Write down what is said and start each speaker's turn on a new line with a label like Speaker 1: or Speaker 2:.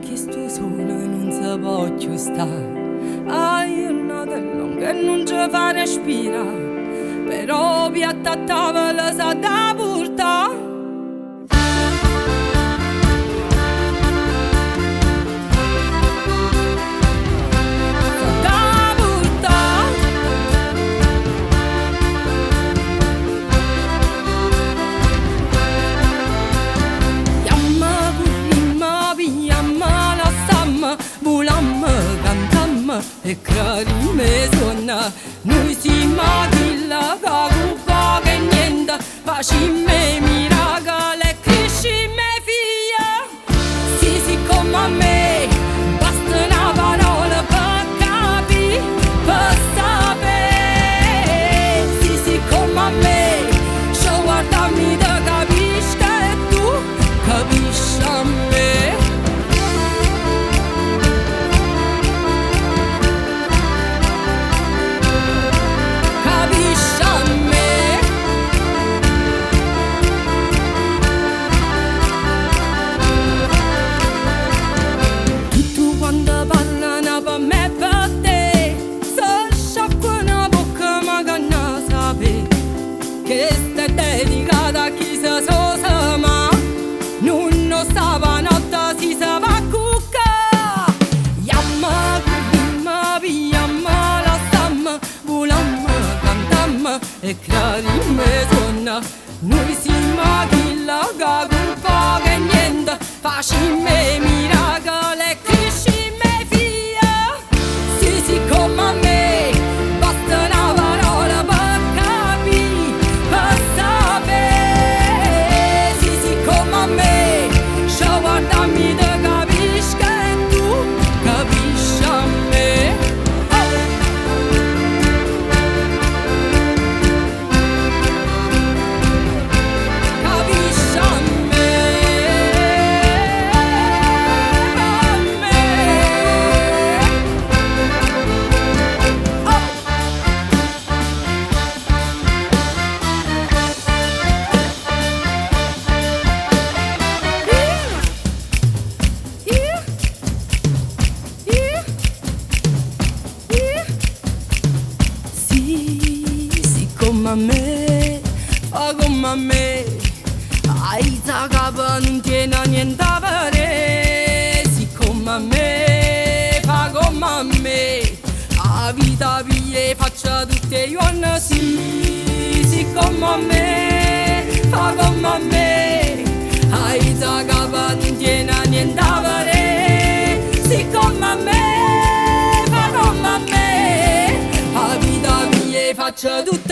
Speaker 1: che sto sola e non si può più stare. Hai una dell'on che non ci fa respirare, però piatta a tavola sa da portare. E carime suona, noi siamo quella che con poco e niente faccimme miracoli e crescimme figlia. Sì, sì, come a me, basta una parola per capire, per sapere. Sì, sì, come a me, ci guardami te capisci che tu capisci a me. Che sta dedicata a chi si sosa, ma non lo stava notte si sa va a cucca. Yamma, kumma, yamma, la stamma, volamma, cantamma e clarimme suona. Noi siamo quella che con poco e niente faccimme miracoli e crescimme figlia. Sì, sì, come a me, basta una parola per guardami te capisci che tu capisci a me. Capisci a me, a me. Come a me, fa come a me, hai da capo non tiene niente a fare. Sì, come a me, fa come a me, la vita via faccia tutte i giorni. Sì, sì, come a me, fa come a me, hai da capo non tiene niente a fare. Sì, come a me, fa come a me, la vita via faccia tutte